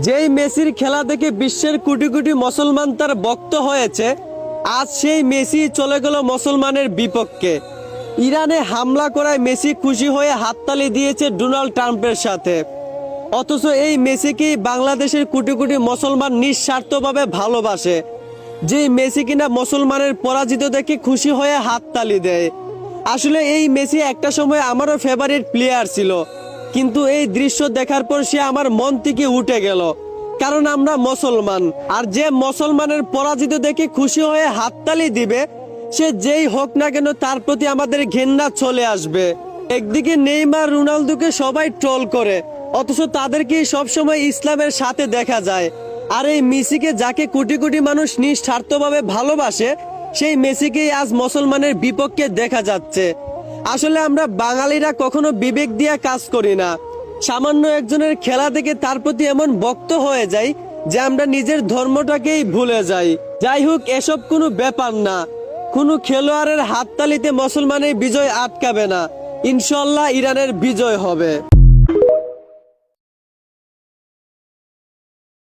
যেই মেসির খেলা দেখে বিশ্বের কোটি কোটি মুসলমান তার ভক্ত হয়েছে, আজ সেই মেসি চলে গেল মুসলমানের বিপক্ষে। ইরানে হামলা করায় মেসি খুশি হয়ে হাততালি দিয়েছে ডোনাল্ড ট্রাম্পের সাথে। অথচ এই মেসিকেই বাংলাদেশের কোটি কোটি মুসলমান নিঃস্বার্থভাবে ভালোবাসে। যেই মেসি কিনা মুসলমানের পরাজিত দেখে খুশি হয়ে হাততালি দেয়। আসলে এই মেসি একটা সময় আমারও ফেভারিট প্লেয়ার ছিল, কিন্তু এই দৃশ্য দেখার পর সে আমার মন থেকে উঠে গেল। কারণ আমরা মুসলমান, আর যে মুসলমানের পরাজিত দেখে খুশি হয়ে হাততালি দিবে, সে যেই হোক না কেন তার প্রতি আমাদের ঘৃণা চলে আসবে। একদিকে নেইমার, রোনালদোকে সবাই ট্রোল করে, অথচ তাদেরকে সবসময় ইসলামের সাথে দেখা যায়। আর এই মেসিকে যাকে কোটি কোটি মানুষ নিঃস্বার্থভাবে ভালোবাসে, সেই মেসিকেই আজ মুসলমানের বিপক্ষে দেখা যাচ্ছে। আসলে আমরা বাঙালিরা কখনো বিবেক দিয়ে কাজ করি না। সামান্য একজনের খেলা দেখে তার প্রতি এমন ভক্ত হয়ে যাই যে আমরা নিজের ধর্মটাকেই ভুলে যাই। যাই হোক, এসব কোনো ব্যাপার না। কোনো খেলোয়াড়ের হাততালিতে মুসলমানের বিজয় আটকাবে না। ইনশাল্লাহ ইরানের বিজয় হবে।